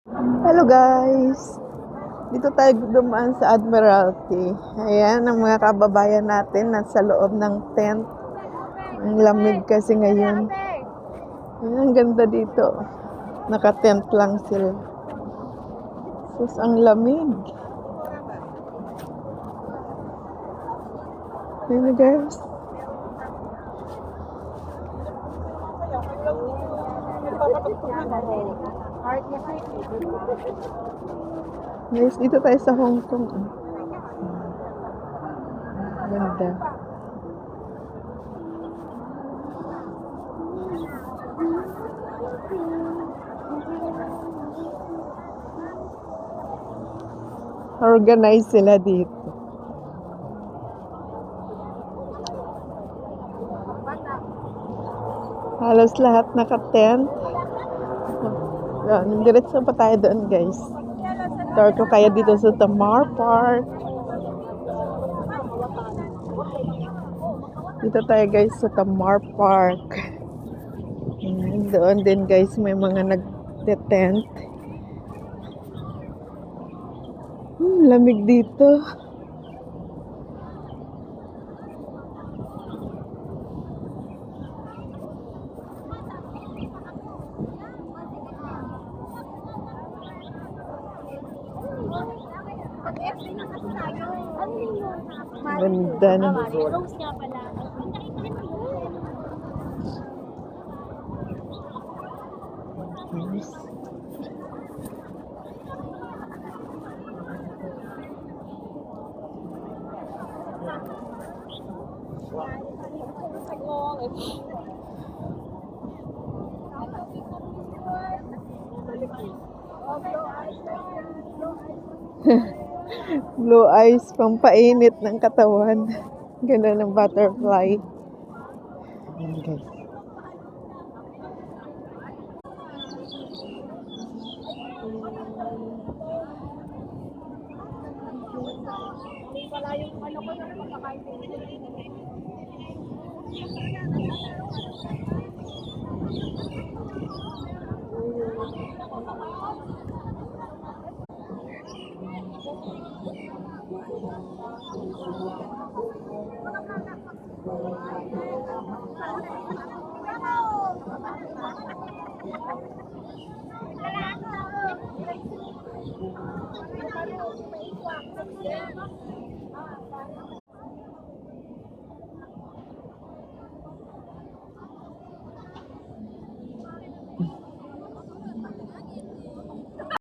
Hello guys! Dito tayo dumaan sa Admiralty. Ayan ang mga kababayan natin nasa loob ng tent. Ang lamig kasi ngayon. Ayan, ang ganda dito. Naka-tent lang sila. Sus, ang lamig. Ayan guys. Guys, dito tayo sa Hong Kong. Ganda. Organize sila dito. Halos lahat naka-tent. Diretso pa tayo doon guys. Tour ko kaya dito sa Tamar Park. Dito tayo guys sa Tamar Park. Ayan, doon din guys may mga nag-tent. Lamig dito. Ganda na. Blue eyes, pampainit ng katawan. Ganda ng butterfly. Ayan guys.